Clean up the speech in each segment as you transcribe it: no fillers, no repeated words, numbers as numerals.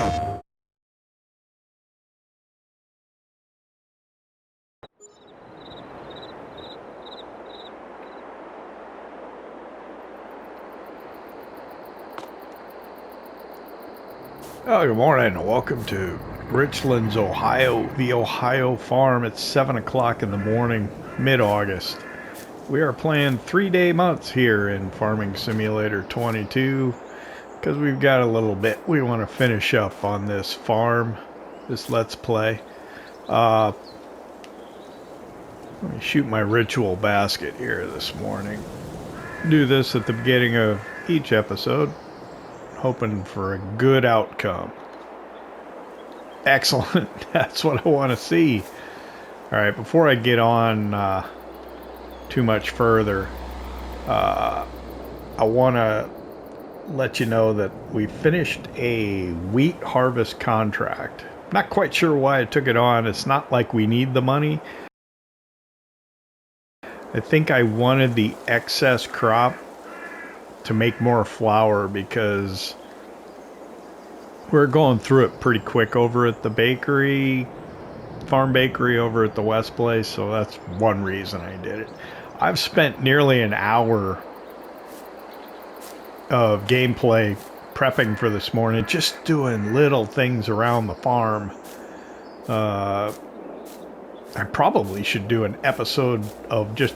Oh, good morning and welcome to Richlands, Ohio, the Ohio farm. It's 7 o'clock in the morning, mid-August. We are playing 3-day months here in Farming Simulator 22 because we've got a little bit we want to finish up on this farm, this Let's Play. Let me shoot my ritual basket here this morning. Do this at the beginning of each episode, hoping for a good outcome. Excellent. That's what I want to see. Alright, before I get on too much further, I want to let you know that we finished a wheat harvest contract. Not quite sure why I took it on. It's not like we need the money. I think I wanted the excess crop to make more flour because we're going through it pretty quick over at the bakery, farm bakery over at the West Place, so that's one reason I did it. I've spent nearly an hour of gameplay prepping for this morning, just doing little things around the farm. I probably should do an episode of just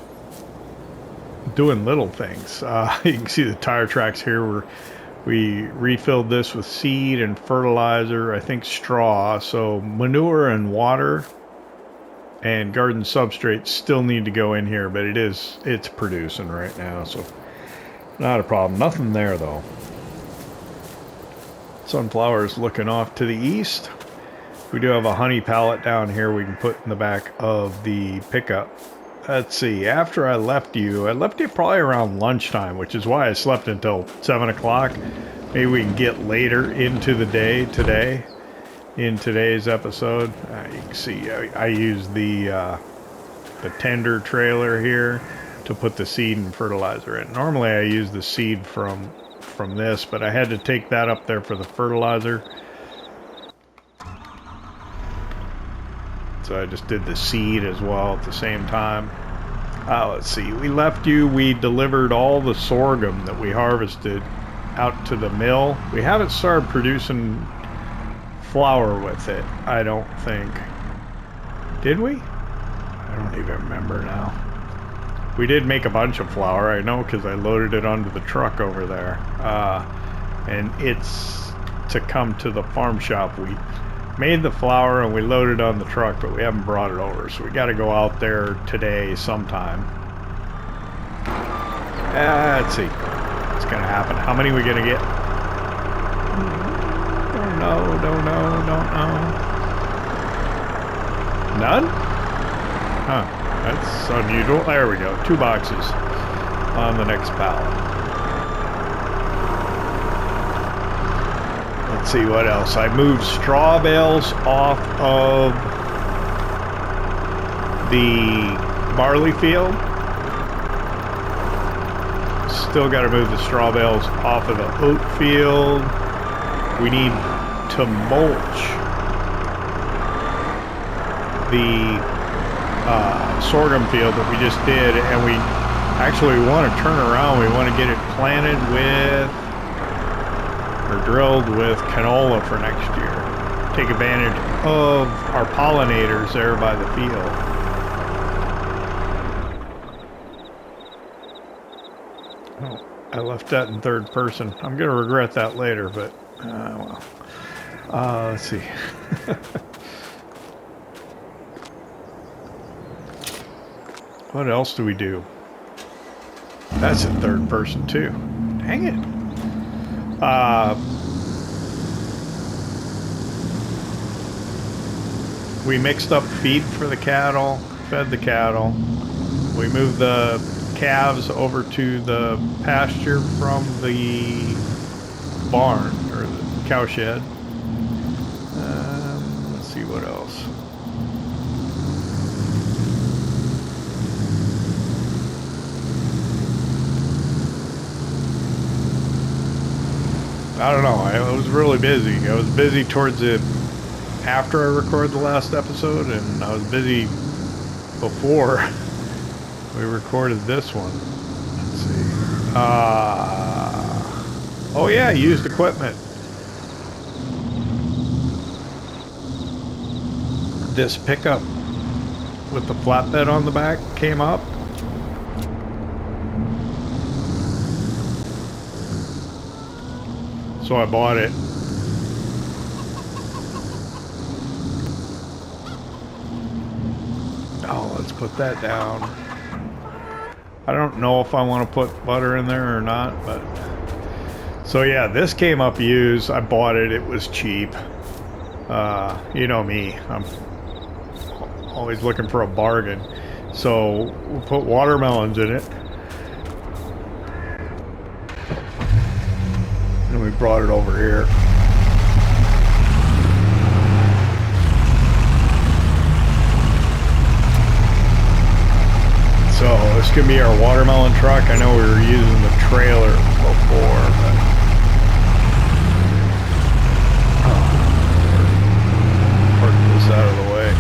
doing little things. You can see the tire tracks here where we refilled this with seed and fertilizer, I think straw. So manure and water and garden substrate still need to go in here, but it's producing right now, so not a problem. Nothing there though. Sunflower is looking off to the east. We do have a honey pallet down here we can put in the back of the pickup. Let's see, after I left you probably around lunchtime, which is why I slept until 7 o'clock. Maybe we can get later into the day today, in today's episode. You can see I used the tender trailer here to put the seed and fertilizer in. Normally I use the seed from this, but I had to take that up there for the fertilizer. So I just did the seed as well at the same time. Let's see, we left you, we delivered all the sorghum that we harvested out to the mill. We haven't started producing flour with it, I don't think. Did we? I don't even remember now. We did make a bunch of flour, I know, because I loaded it onto the truck over there. And it's to come to the farm shop. We made the flour and we loaded on the truck, but we haven't brought it over, so we got to go out there today sometime. Let's see what's gonna happen. How many are we gonna get? Don't know. None? Huh, that's unusual. There we go, 2 boxes on the next pallet. Let's see what else. I moved straw bales off of the barley field. Still got to move the straw bales off of the oat field. We need to mulch the sorghum field that we just did, and we actually want to turn around. We want to get it planted with, or drilled with, canola for next year. Take advantage of our pollinators there by the field. Oh, I left that in third person. I'm going to regret that later, but well. Let's see. What else do we do? That's in third person too. Dang it. We mixed up feed for the cattle, fed the cattle. We moved the calves over to the pasture from the barn, or the cowshed. Let's see what else. I don't know. I was really busy. I was busy towards the after I recorded the last episode, and I was busy before we recorded this one. Let's see. Oh yeah, used equipment. This pickup with the flatbed on the back came up. So I bought it. Oh, let's put that down. I don't know if I want to put butter in there or not, but... So yeah, this came up used. I bought it. It was cheap. You know me. I'm always looking for a bargain. So we'll put watermelons in it. And we brought it over here. So this could be our watermelon truck. I know we were using the trailer before, but park this out of the way.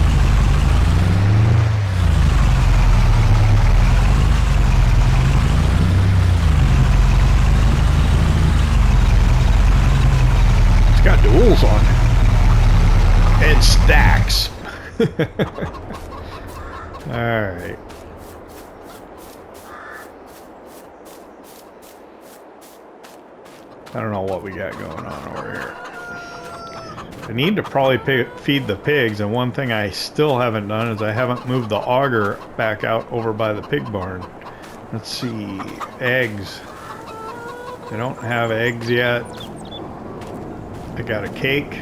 It's got duals on it and stacks. All right. I don't know what we got going on over here. I need to probably feed the pigs, and one thing I still haven't done is I haven't moved the auger back out over by the pig barn. Let's see, eggs. I don't have eggs yet. I got a cake.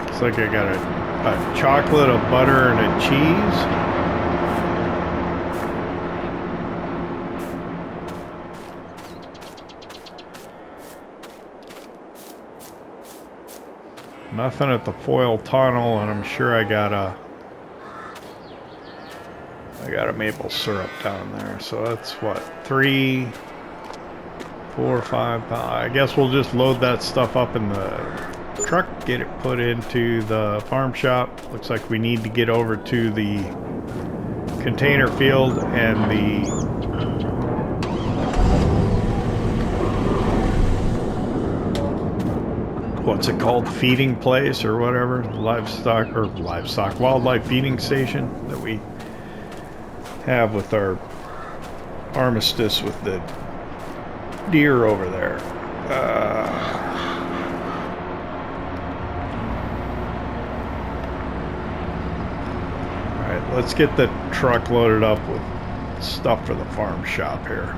Looks like I got a chocolate, a butter, and a cheese. Nothing at the foil tunnel, and I'm sure I got a maple syrup down there. So that's what, 3, 4, 5 pounds. I guess we'll just load that stuff up in the truck, get it put into the farm shop. Looks like we need to get over to the container field and the what's it called, feeding place or whatever, wildlife feeding station that we have with our armistice with the deer over there. Alright, let's get the truck loaded up with stuff for the farm shop here.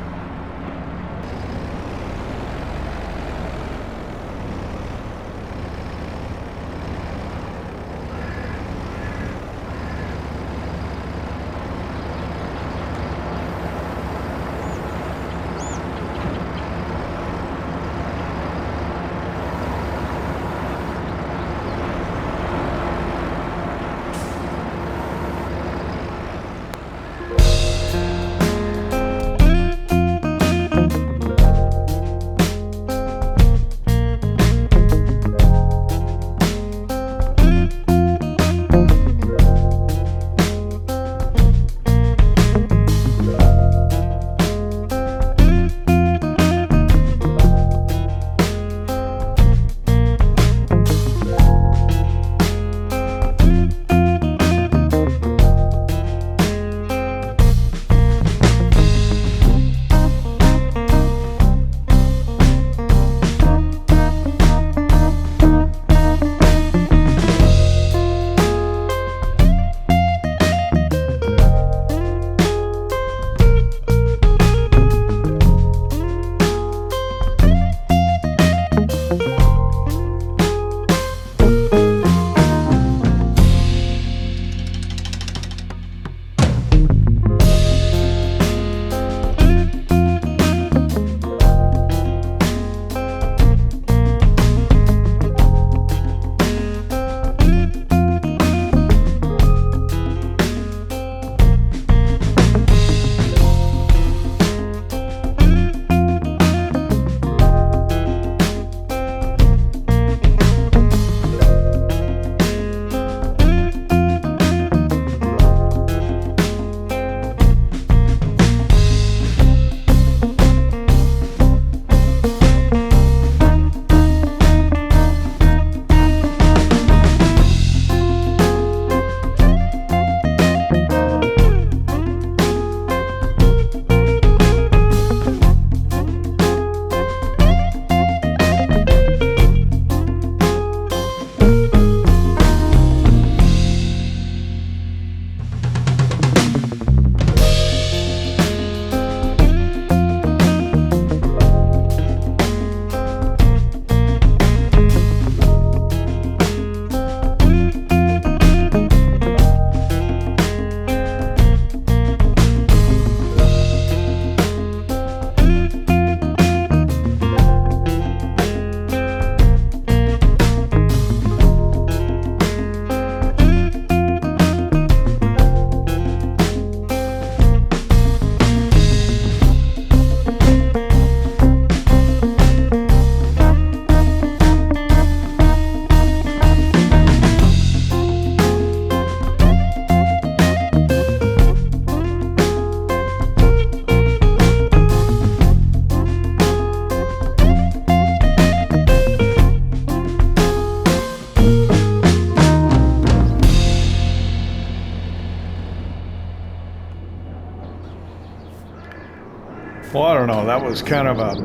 Well, I don't know. That was kind of a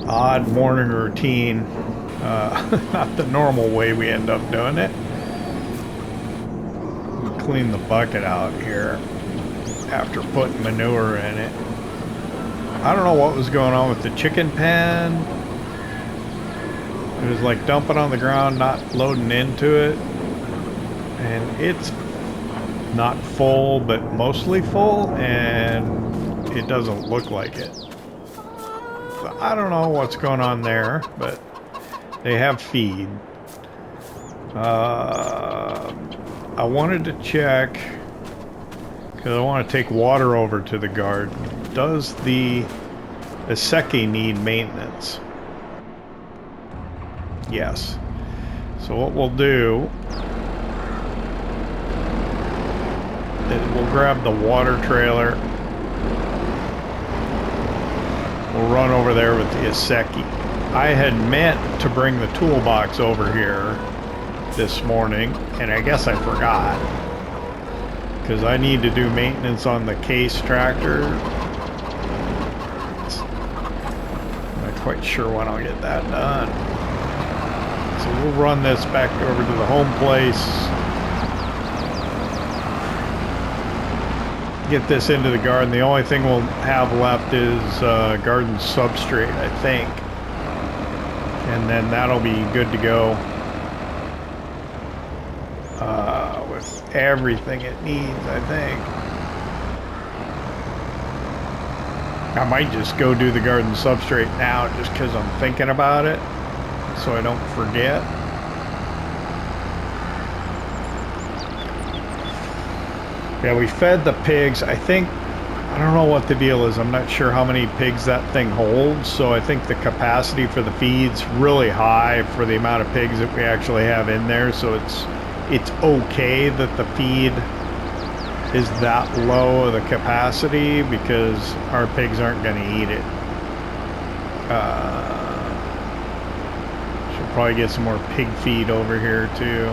odd morning routine. Not the normal way we end up doing it. We clean the bucket out here after putting manure in it. I don't know what was going on with the chicken pen. It was like dumping on the ground, not loading into it. And it's not full, but mostly full, and it doesn't look like it. So I don't know what's going on there, but they have feed. I wanted to check, because I want to take water over to the garden. Does the Iseki need maintenance? Yes. So what we'll do is we'll grab the water trailer. We'll run over there with the Iseki. I had meant to bring the toolbox over here this morning, and I guess I forgot. Because I need to do maintenance on the case tractor. I'm not quite sure when I'll get that done. So we'll run this back over to the home place. Get this into the garden. The only thing we'll have left is garden substrate, I think. And then that'll be good to go. With everything it needs, I think. I might just go do the garden substrate now just because I'm thinking about it, so I don't forget. Yeah, we fed the pigs. I think, I don't know what the deal is. I'm not sure how many pigs that thing holds, so I think the capacity for the feed's really high for the amount of pigs that we actually have in there, so it's okay that the feed is that low of the capacity because our pigs aren't going to eat it. Should probably get some more pig feed over here too.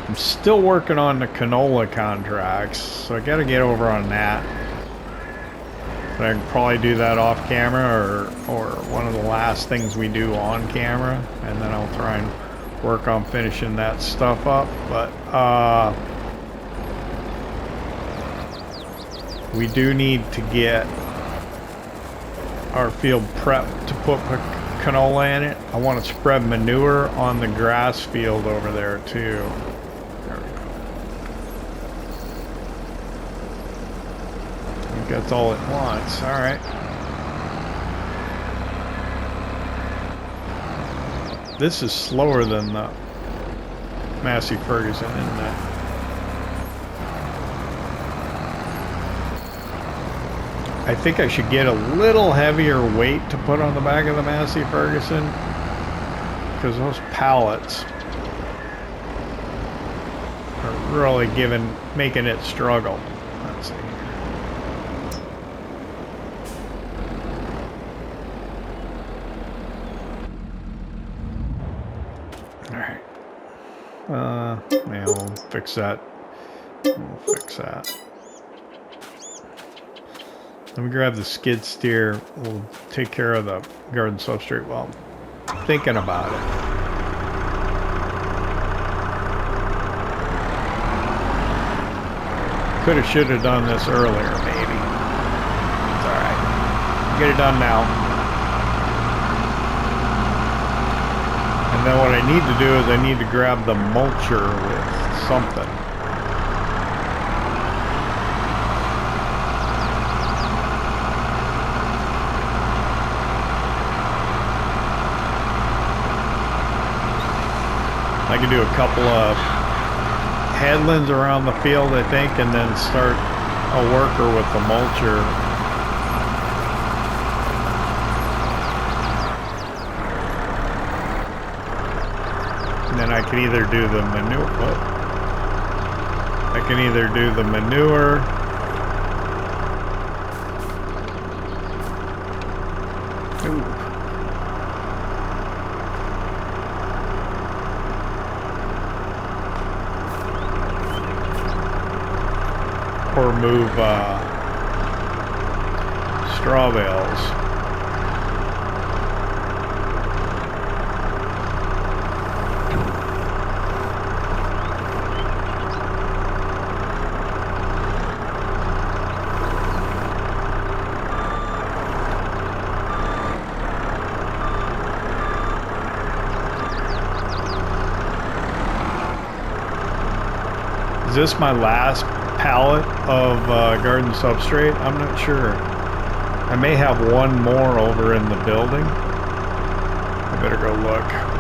I'm still working on the canola contracts, so I got to get over on that. But I can probably do that off camera or one of the last things we do on camera, and then I'll try and work on finishing that stuff up. But we do need to get our field prepped to put canola in it. I want to spread manure on the grass field over there too. There we go. I think that's all it wants. All right. This is slower than the Massey Ferguson, isn't it? I think I should get a little heavier weight to put on the back of the Massey Ferguson, because those pallets are really making it struggle. Let's see. Yeah, we'll fix that. We'll fix that. Let me grab the skid steer. We'll take care of the garden substrate while I'm thinking about it. Could have, should have done this earlier, maybe. It's alright. Get it done now. And then what I need to do is I need to grab the mulcher with something. I can do a couple of headlands around the field, I think, and then start a worker with the mulcher. And then I can either do the manure. I can either do the manure. Ooh. Or move straw bales. Is this my last pallet of garden substrate? I'm not sure. I may have one more over in the building. I better go look.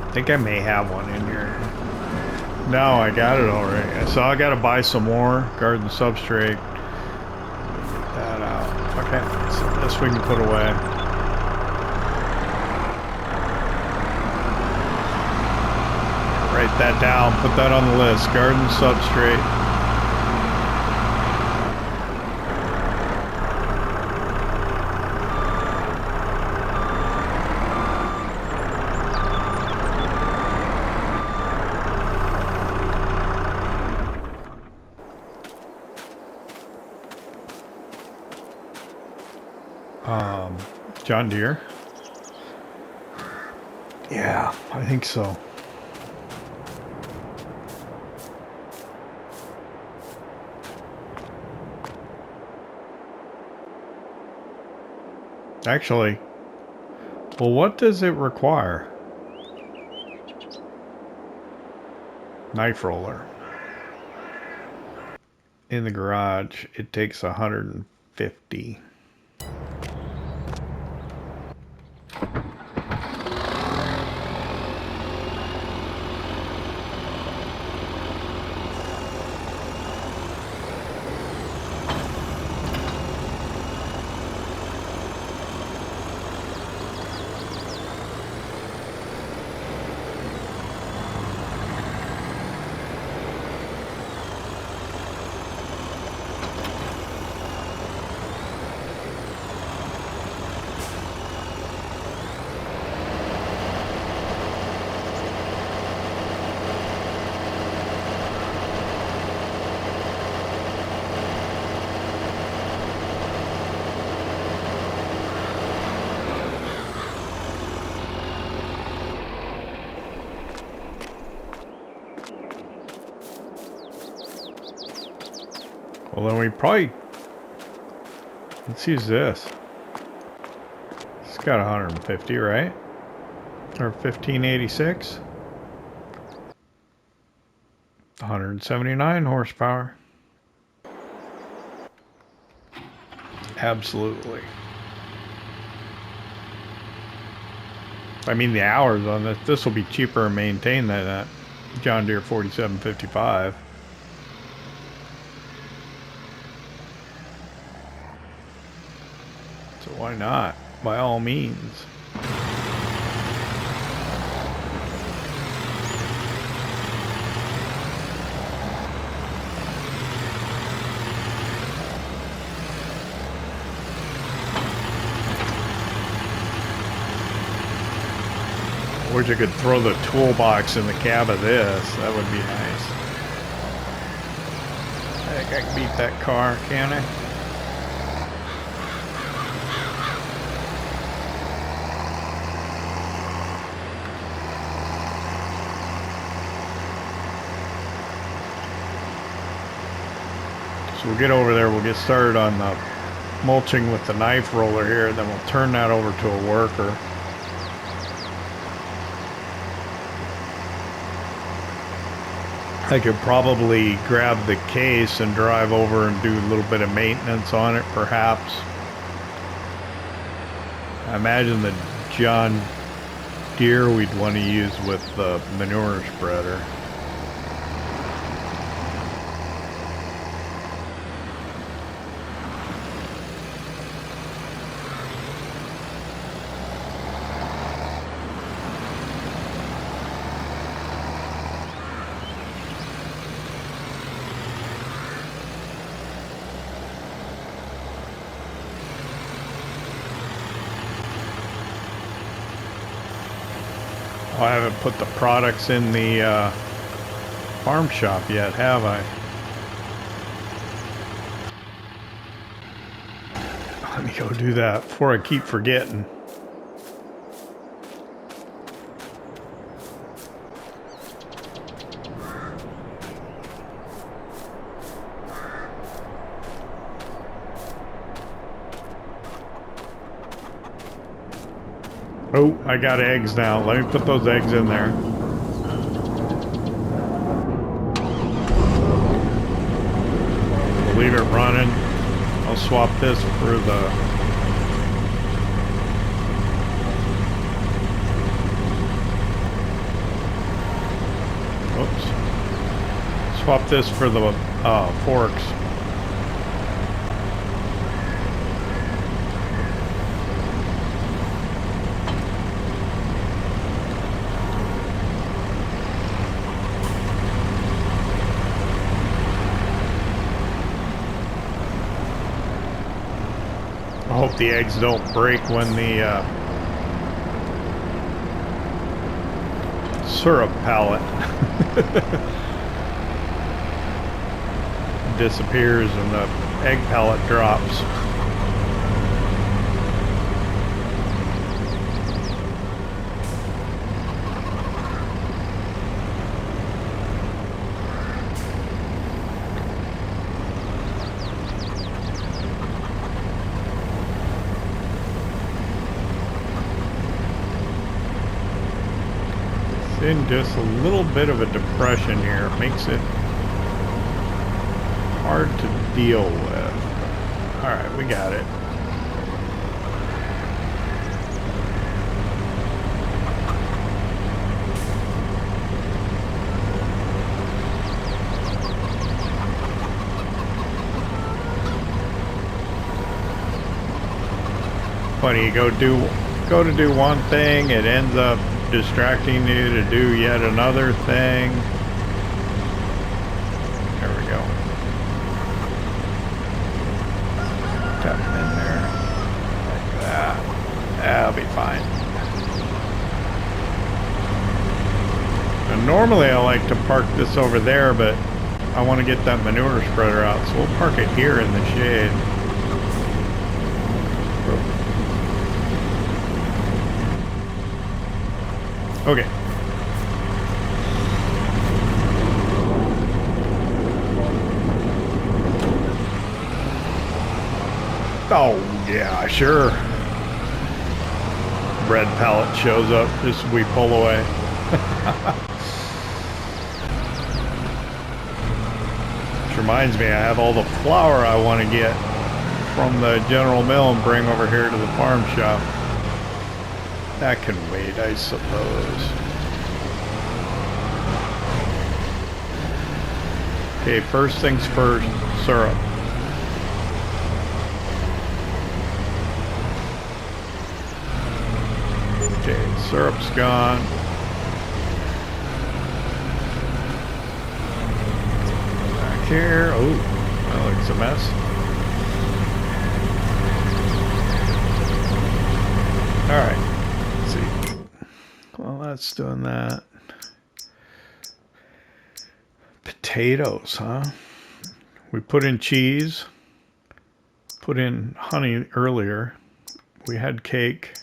I think I may have one in here. No, I got it already. So I gotta buy some more garden substrate. Get that out. Okay, so this we can put away. Write that down, put that on the list. Garden substrate. John Deere? Yeah, I think so. Actually, well, what does it require? Knife roller. In the garage, it takes 150. Well, then we probably, let's use this. It's got 150, right? Or 1586. 179 horsepower. Absolutely. I mean, the hours on this will be cheaper to maintain than that John Deere 4755. So why not? By all means. I wish I could throw the toolbox in the cab of this. That would be nice. I think I can beat that car, can I? So we'll get over there, we'll get started on the mulching with the knife roller here, and then we'll turn that over to a worker. I could probably grab the case and drive over and do a little bit of maintenance on it, perhaps. I imagine the John Deere we'd want to use with the manure spreader. I haven't put the products in the farm shop yet, have I? Let me go do that before I keep forgetting. Oh, I got eggs now. Let me put those eggs in there. Leave it running. I'll swap this for the... Oops. Swap this for the forks. I hope the eggs don't break when the syrup pallet disappears and the egg pallet drops. In just a little bit of a depression here. It makes it hard to deal with. Alright, we got it. Funny, you go to do one thing, it ends up distracting you to do yet another thing. There we go. Tap them in there. Like that. That'll be fine. And normally I like to park this over there, but I want to get that manure spreader out, so we'll park it here in the shade. Okay. Oh, yeah, sure. Red pallet shows up just as we pull away. Which reminds me, I have all the flour I want to get from the General Mill and bring over here to the farm shop. That can wait, I suppose. Okay, first things first, syrup. Okay, syrup's gone. Back here, oh, that looks a mess. All right. Well, that's doing that. Potatoes, huh? We put in cheese, put in honey earlier. We had cake.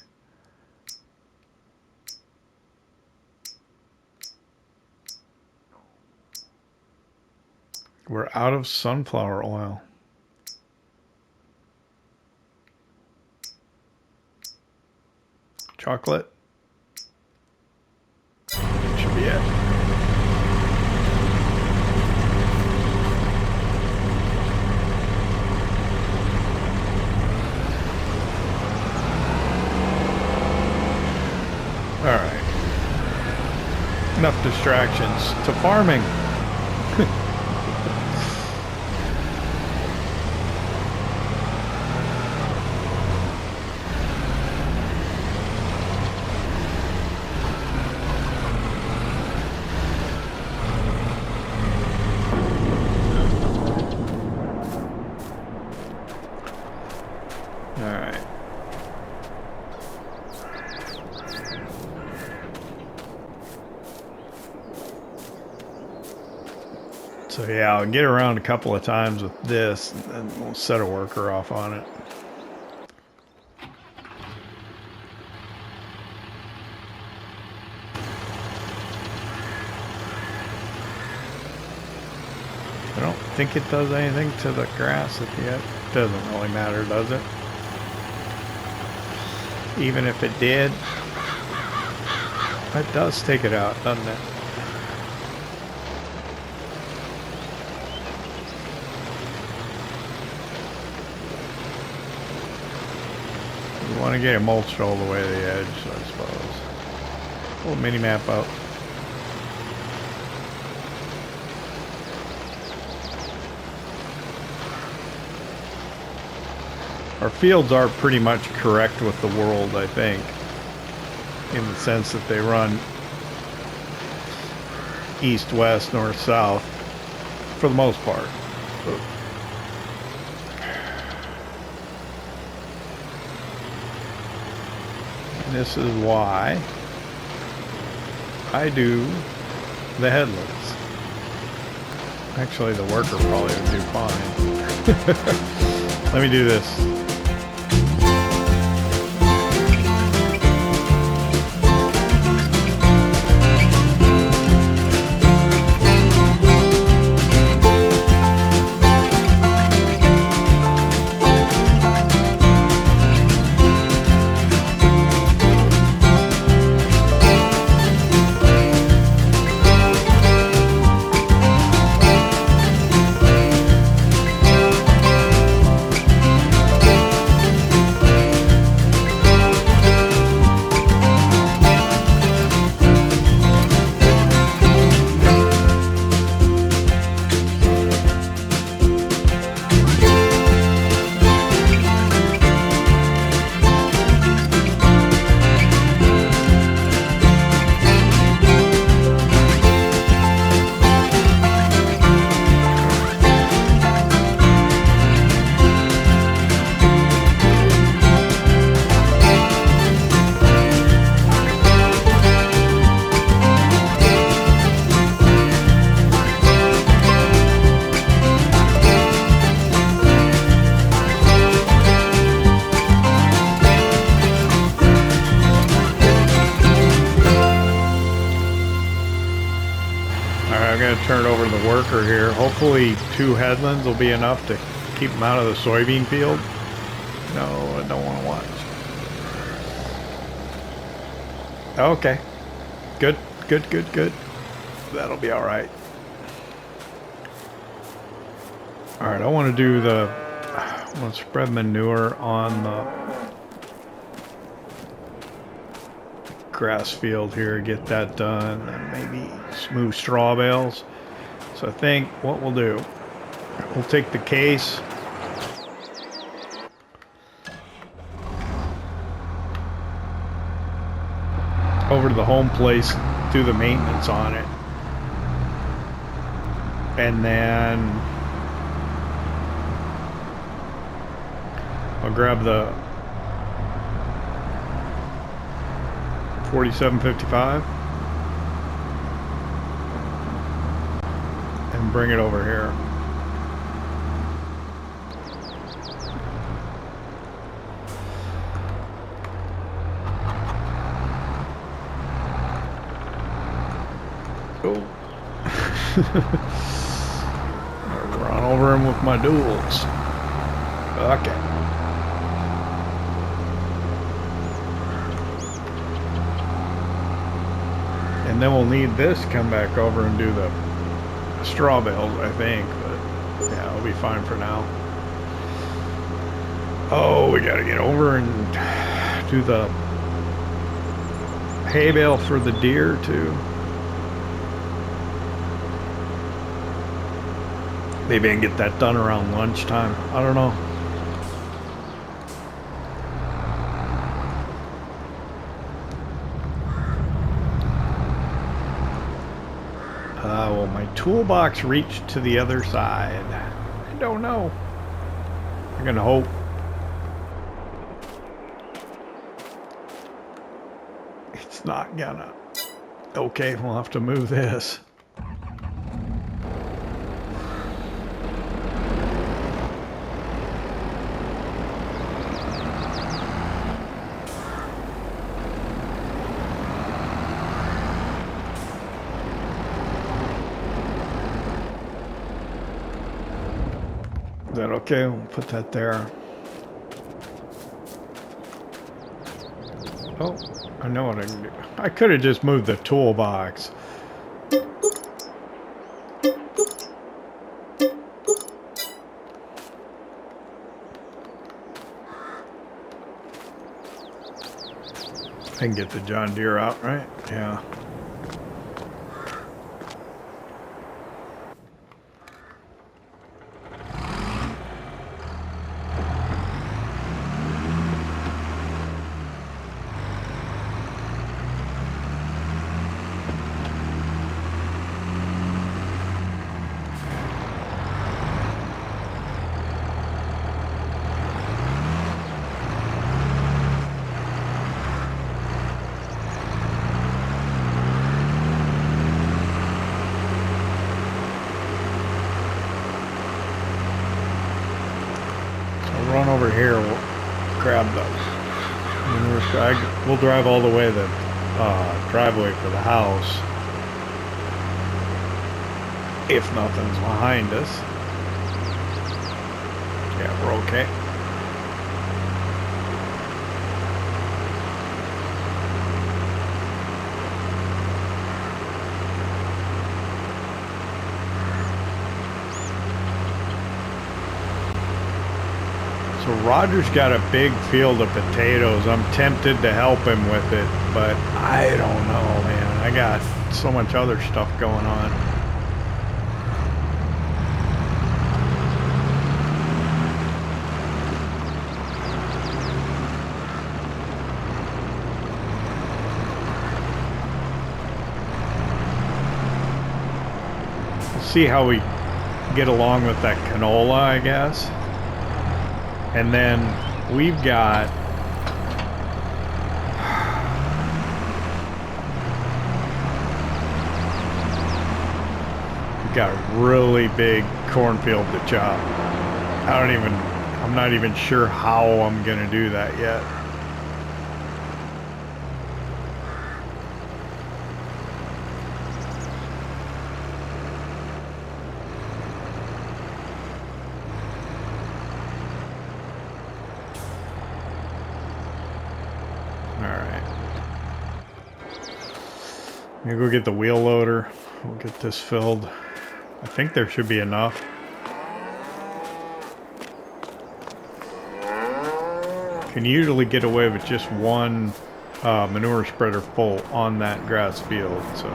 We're out of sunflower oil. Chocolate. Should be it. All right. Enough distractions to farming. So yeah, I'll get around a couple of times with this, and then we'll set a worker off on it. I don't think it does anything to the grass at the end. Doesn't really matter, does it? Even if it did, it does take it out, doesn't it? We want to get it mulched all the way to the edge, I suppose. Pull a mini map up. Our fields are pretty much correct with the world, I think, in the sense that they run east, west, north, south, for the most part. And this is why I do the headlands. Actually, the worker probably would do fine. Let me do this. Turn it over to the worker here. Hopefully 2 headlands will be enough to keep them out of the soybean field. No, I don't want to watch. Okay. Good, good, good, good. That'll be all right. All right, I want to do the... I want to spread manure on the grass field here, get that done, and maybe smooth straw bales. So I think what we'll do, we'll take the case, over to the home place, do the maintenance on it, and then I'll grab the 4755 and bring it over here. Cool. Run over him with my duals. Okay. And then we'll need this to come back over and do the straw bales, I think. But yeah, it'll be fine for now. Oh, we gotta get over and do the hay bale for the deer too. Maybe I can get that done around lunchtime. I don't know. Will my toolbox reach to the other side? I don't know. I'm gonna hope. It's not gonna. Okay, we'll have to move this. Is that okay? We'll put that there. Oh, I know what I can do. I could have just moved the toolbox. I can get the John Deere out, right? Yeah. Run over here, we'll grab the manure. We'll drive all the way the driveway for the house if nothing's behind us. Yeah, we're okay. So Roger's got a big field of potatoes. I'm tempted to help him with it, but I don't know, man. I got so much other stuff going on. We'll see how we get along with that canola, I guess. And then we've got a really big cornfield to chop. I'm not even sure how I'm gonna do that yet. I'm gonna go get the wheel loader. We'll get this filled. I think there should be enough. Can usually get away with just one manure spreader full on that grass field, so.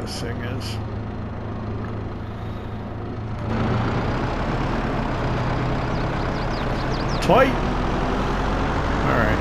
This thing is tight. All right.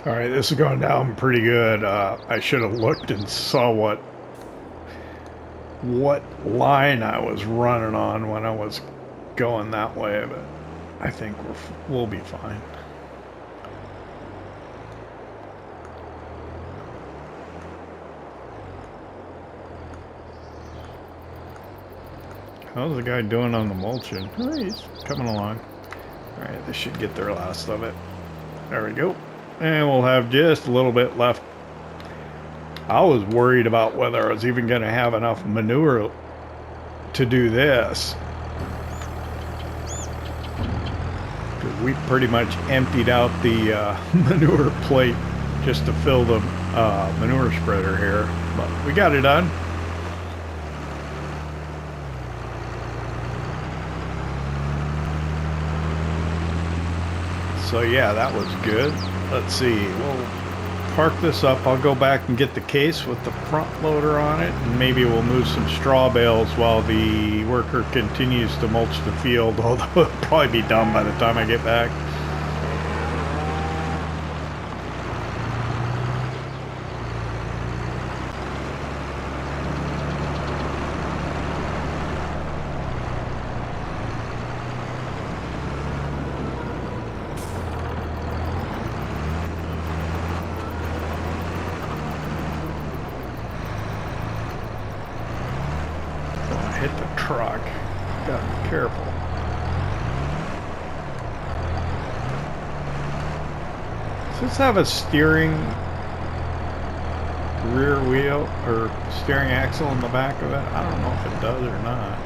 All right, this is going down pretty good. I should have looked and saw what what line I was running on when I was going that way, but I think we'll be fine. How's the guy doing on the mulching? Oh, he's coming along. Alright, this should get their last of it. There we go. And we'll have just a little bit left. I was worried about whether I was even going to have enough manure to do this. Because we pretty much emptied out the manure plate just to fill the manure spreader here. But we got it done. So yeah, that was good. Let's see, we'll park this up. I'll go back and get the case with the front loader on it, and maybe we'll move some straw bales while the worker continues to mulch the field, although it'll probably be done by the time I get back. Hit the truck. Gotta be careful. Does this have a steering rear wheel or steering axle in the back of it? I don't know if it does or not.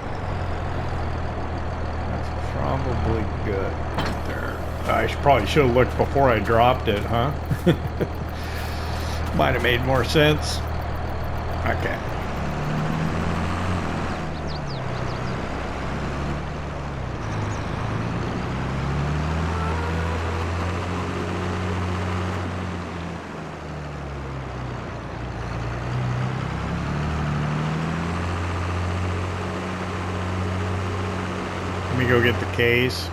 That's probably good. There. I probably should have looked before I dropped it, huh? Might have made more sense. Okay. Let me go get the case.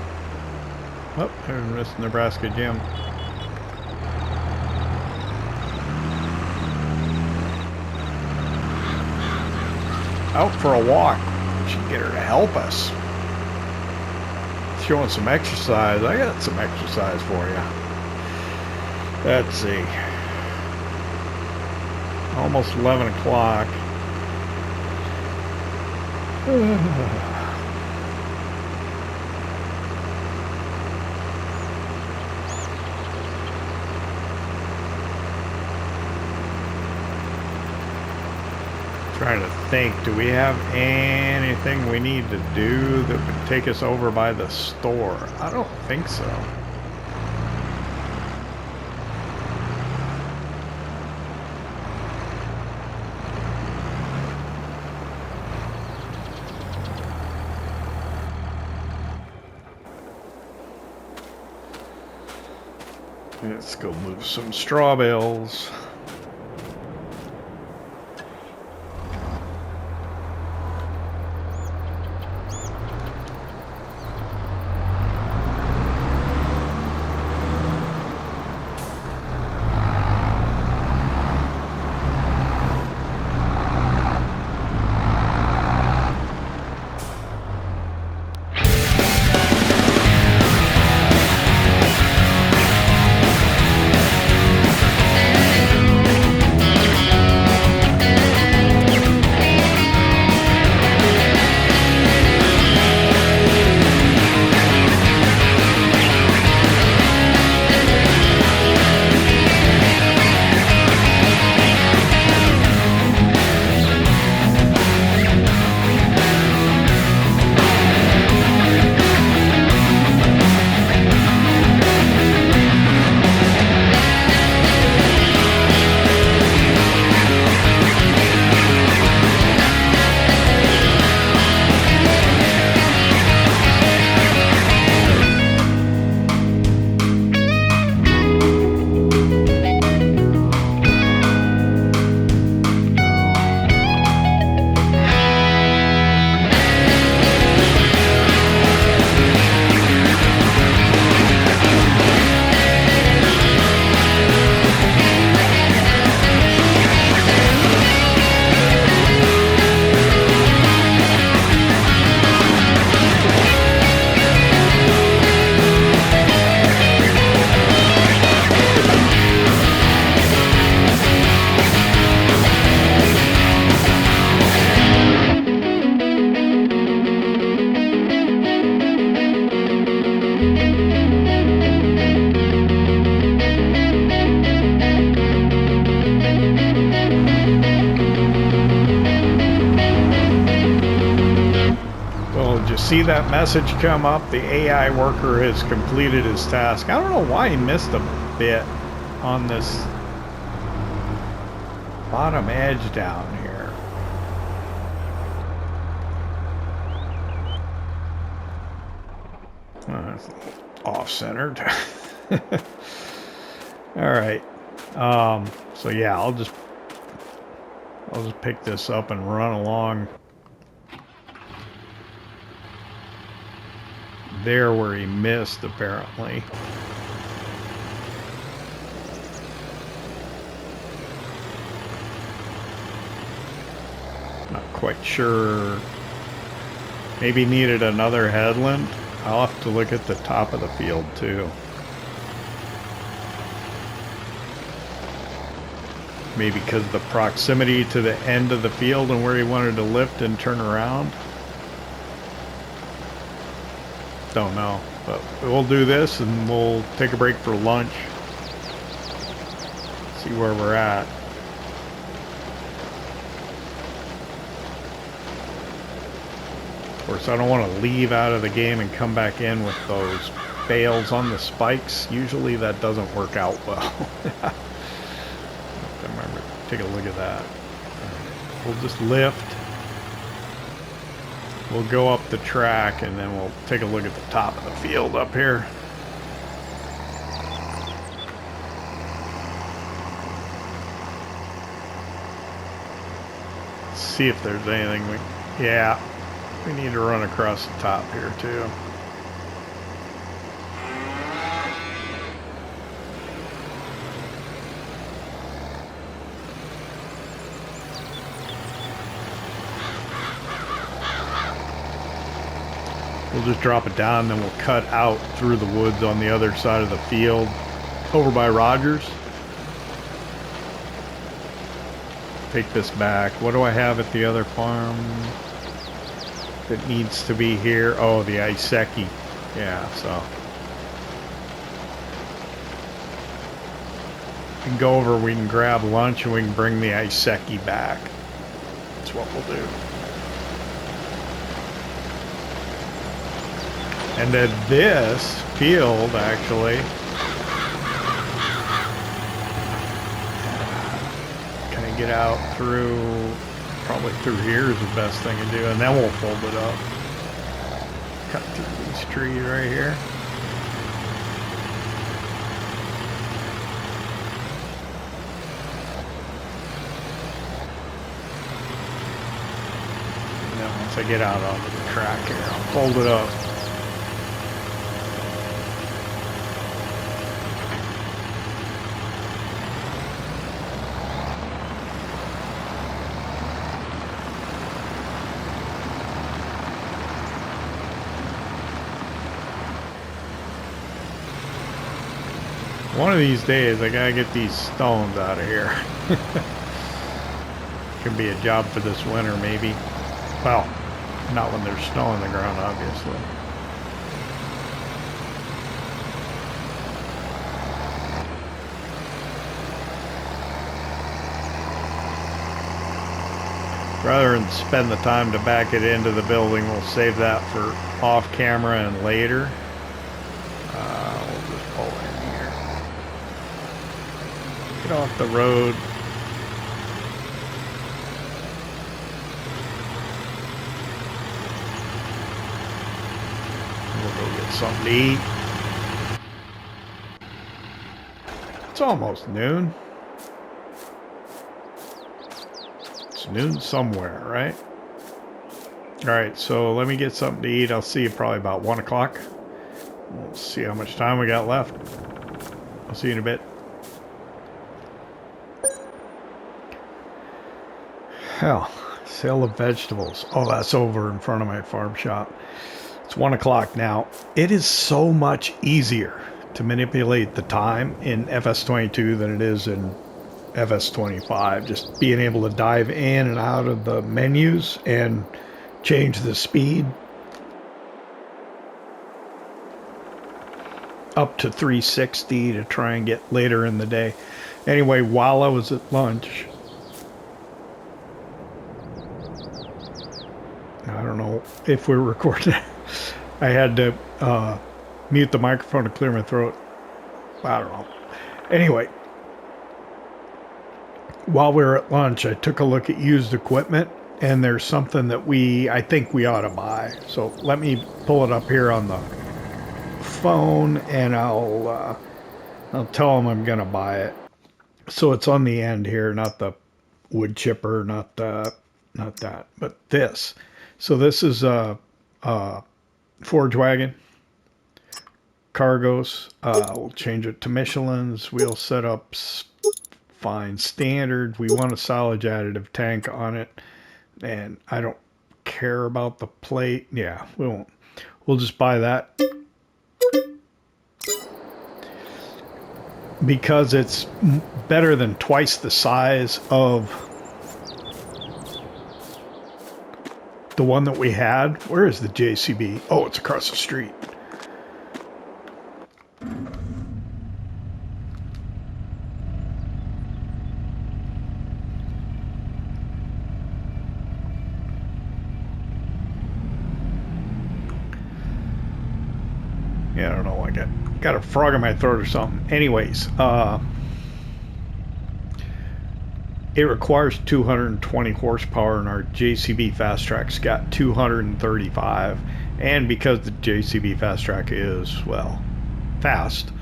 Oh, there's Miss Nebraska Jim. Out for a walk. Should get her to help us. Showing some exercise. I got some exercise for you. Let's see. Almost 11 o'clock. Trying to think, do we have anything we need to do that would take us over by the store? I don't think so. Let's go move some straw bales. see that message come up? The AI worker has completed his task. I don't know why he missed a bit on this bottom edge down here. Off-centered. All right. So yeah, I'll just pick this up and run along there where he missed, apparently. Not quite sure. Maybe needed another headland. I'll have to look at the top of the field too. Maybe because the proximity to the end of the field and where he wanted to lift and turn around. Don't know, but we'll do this and we'll take a break for lunch. See where we're at. Of course, I don't want to leave out of the game and come back in with those bales on the spikes. Usually that doesn't work out well. Remember, take a look at that. We'll just lift. We'll go up the track and then we'll take a look at the top of the field up here. See if there's anything we... Yeah, we need to run across the top here too. We'll just drop it down, then we'll cut out through the woods on the other side of the field, over by Rogers. Take this back. What do I have at the other farm that needs to be here? Oh, the Iseki. Yeah, so. We can go over, we can grab lunch, and we can bring the Iseki back. That's what we'll do. And then this field, actually, can I get out through, probably through here is the best thing to do, and then we'll fold it up. Cut through these trees right here. And then once I get out onto the track here, I'll fold it up. One of these days, I gotta get these stones out of here. Could be a job for this winter, maybe. Well, not when there's snow on the ground, obviously. Rather than spend the time to back it into the building, we'll save that for off camera and later. We'll just pull in here. Get off the road. We'll go get something to eat. It's almost noon. It's noon somewhere, right? Alright, so let me get something to eat. I'll see you probably about 1 o'clock. We'll see how much time we got left. I'll see you in a bit. Hell, sale of vegetables. Oh, that's over in front of my farm shop. It's 1 o'clock now. It is so much easier to manipulate the time in FS22 than it is in FS25. Just being able to dive in and out of the menus and change the speed up to 360 to try and get later in the day. Anyway, while I was at lunch, I don't know if we're recording. I had to mute the microphone to clear my throat. I don't know. Anyway, while we were at lunch, I took a look at used equipment, and there's something that I think we ought to buy. So let me pull it up here on the phone, and I'll tell them I'm gonna buy it. So it's on the end here, not the wood chipper, not that, but this. So this is a forage wagon, cargos. We'll change it to Michelin's. Wheel setups, fine, standard. We want a silage additive tank on it, and I don't care about the plate. Yeah, we won't. We'll just buy that because it's better than twice the size of the one that we had. Where is the JCB? Oh, it's across the street. Yeah, I don't know. I got a frog in my throat or something. Anyways, it requires 220 horsepower, and our JCB Fast Track's got 235. And because the JCB Fast Track is, well, fast,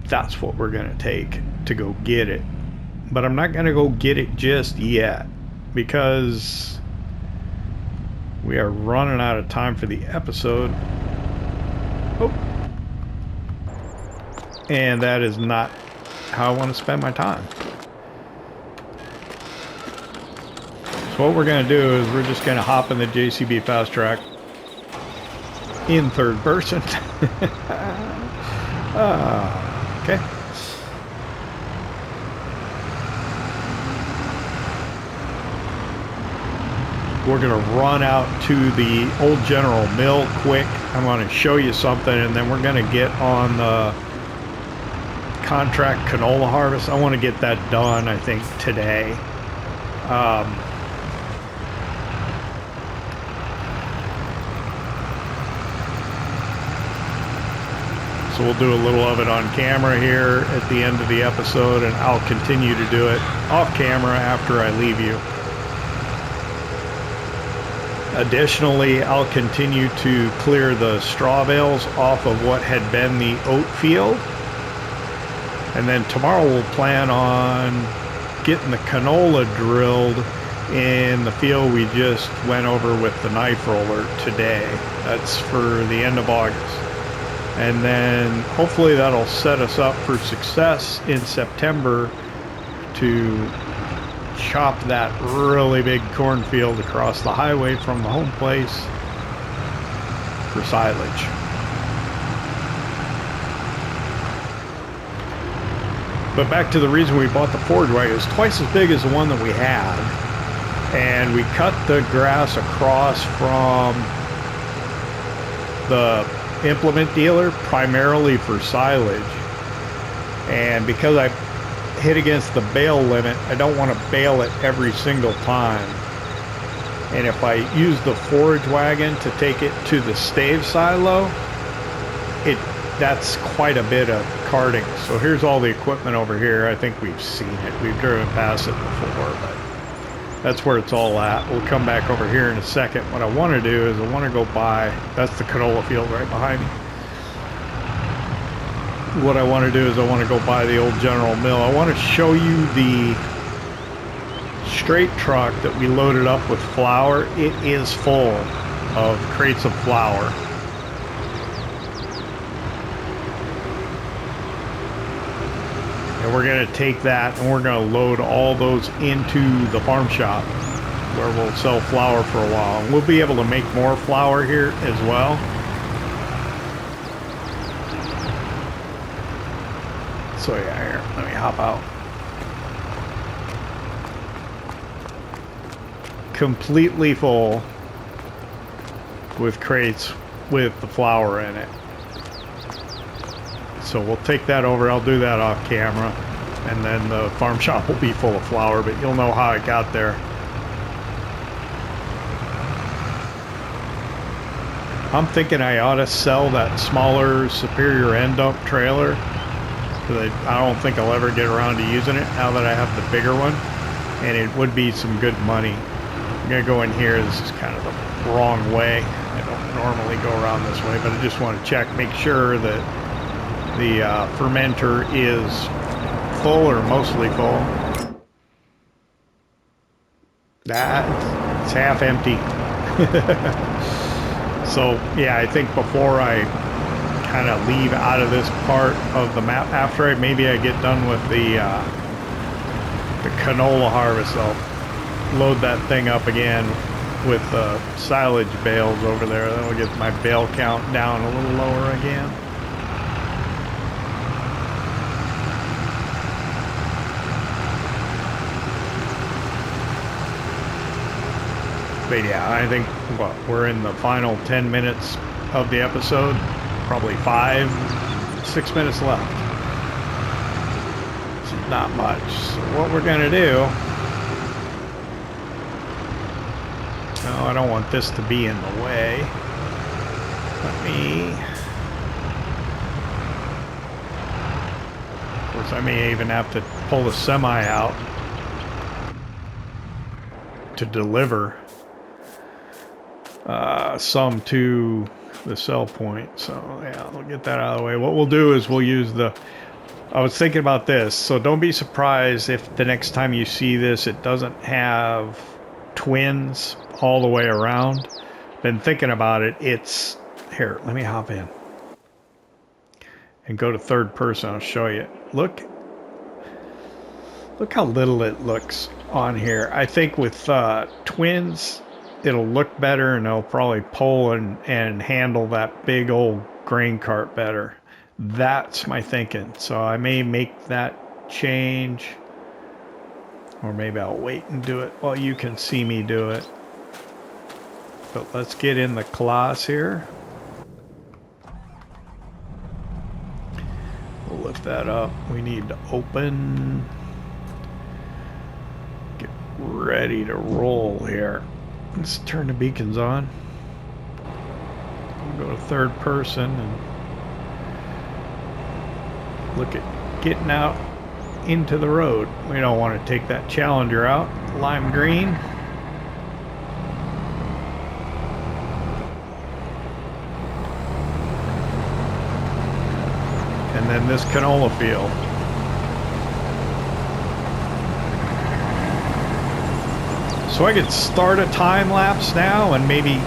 that's what we're going to take to go get it. But I'm not going to go get it just yet because we are running out of time for the episode. Oh. And that is not how I want to spend my time. So what we're going to do is we're just going to hop in the JCB Fast Track in third person. Okay. We're going to run out to the old General Mill quick. I'm going to show you something, and then we're going to get on the contract canola harvest. I want to get that done, I think, today. So we'll do a little of it on camera here at the end of the episode, and I'll continue to do it off camera after I leave you. Additionally, I'll continue to clear the straw bales off of what had been the oat field. And then tomorrow we'll plan on getting the canola drilled in the field we just went over with the knife roller today. That's for the end of August. And then hopefully that'll set us up for success in September to chop that really big cornfield across the highway from the home place for silage. But back to the reason we bought the forage wagon. It was twice as big as the one that we had, and we cut the grass across from the implement dealer primarily for silage. And because I hit against the bale limit, I don't want to bale it every single time. And if I use the forage wagon to take it to the stave silo, that's quite a bit of carting. So here's all the equipment over here. I think we've seen it. We've driven past it before, but that's where it's all at. We'll come back over here in a second. What I want to do is I want to go buy, that's the canola field right behind me. What I want to do is I want to go buy the old General Mill. I want to show you the straight truck that we loaded up with flour. It is full of crates of flour. And we're going to take that and we're going to load all those into the farm shop where we'll sell flour for a while. And we'll be able to make more flour here as well. So yeah, here, let me hop out. Completely full with crates with the flour in it. So we'll take that over. I'll do that off camera, and then the farm shop will be full of flour, but you'll know how it got there. I'm thinking I ought to sell that smaller Superior end dump trailer, because I don't think I'll ever get around to using it now that I have the bigger one, and it would be some good money. I'm gonna go in here. This is kind of the wrong way. I don't normally go around this way, but I just want to check, make sure that the fermenter is full or mostly full. It's half empty. So yeah, I think before I kind of leave out of this part of the map, after maybe I get done with the canola harvest, I'll load that thing up again with silage bales over there. That'll get my bale count down a little lower again. But yeah, I think we're in the final 10 minutes of the episode, probably 6 minutes left. It's not much. So what we're gonna do, no, I don't want this to be in the way. Of course, I may even have to pull the semi out to deliver some to the sell point. So yeah, we'll get that out of the way. What we'll do is we'll use I was thinking about this, so don't be surprised if the next time you see this it doesn't have twins all the way around. Been thinking about it. It's here, let me hop in and go to third person. I'll show you. Look how little it looks on here. I think with twins it'll look better, and they'll probably pull and handle that big old grain cart better. That's my thinking. So I may make that change, or maybe I'll wait and do it while you can see me do it. But let's get in the class here. We'll lift that up. We need to open. Get ready to roll here. Let's turn the beacons on. We'll go to third person and look at getting out into the road. We don't want to take that Challenger out. Lime green. And then this canola field. So I could start a time lapse now and maybe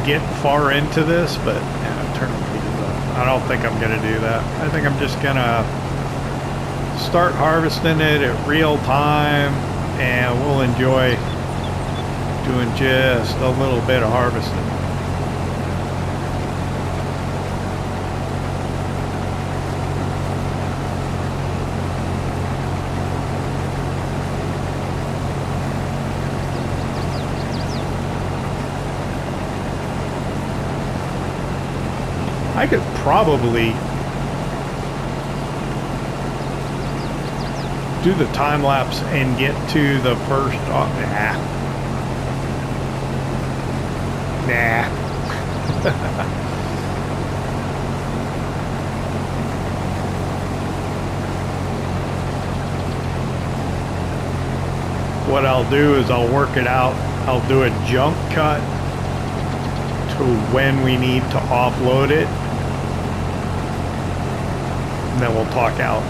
get far into this, but yeah, turn the beacons off. I don't think I'm going to do that. I think I'm just going to start harvesting it at real time, and we'll enjoy doing just a little bit of harvesting. I could probably do the time lapse and get to the first. Nah. What I'll do is I'll work it out. I'll do a jump cut to when we need to offload it. And then we'll talk out.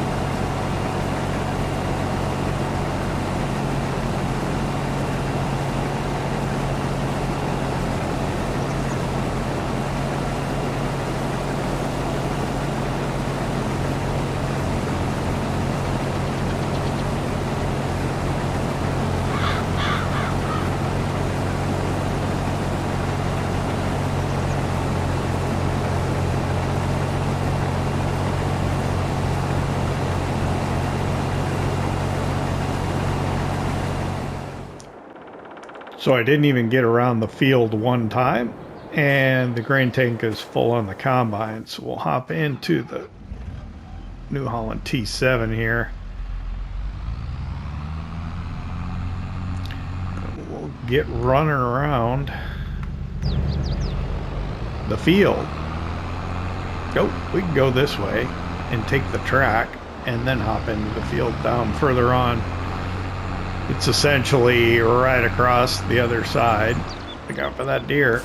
So I didn't even get around the field one time, and the grain tank is full on the combine. So we'll hop into the New Holland T7 here. We'll get running around the field. We can go this way and take the track and then hop into the field down further on. It's essentially right across the other side. Look out for that deer.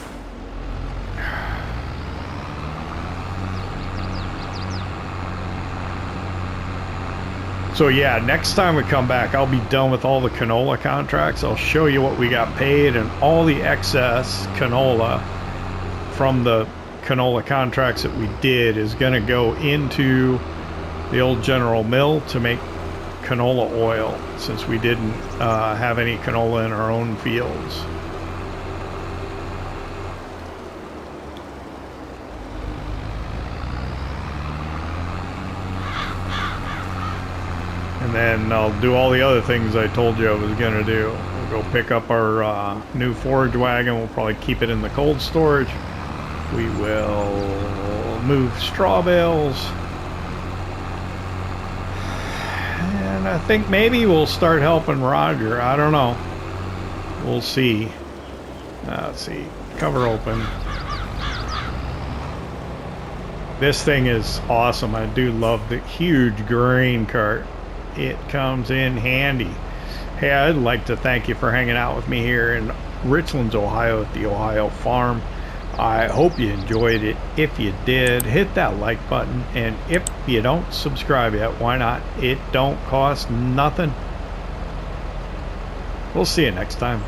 So yeah, next time we come back, I'll be done with all the canola contracts. I'll show you what we got paid, and all the excess canola from the canola contracts that we did is going to go into the old General Mill to make canola oil, since we didn't have any canola in our own fields. And then I'll do all the other things I told you I was going to do. We'll go pick up our new forage wagon. We'll probably keep it in the cold storage. We will move straw bales. And I think maybe we'll start helping Roger. I don't know. We'll see. Let's see. Cover open. This thing is awesome. I do love the huge grain cart. It comes in handy. Hey, I'd like to thank you for hanging out with me here in Richlands, Ohio at the Ohio Farm. I hope you enjoyed it. If you did, hit that like button. And if you don't subscribe yet, why not? It don't cost nothing. We'll see you next time.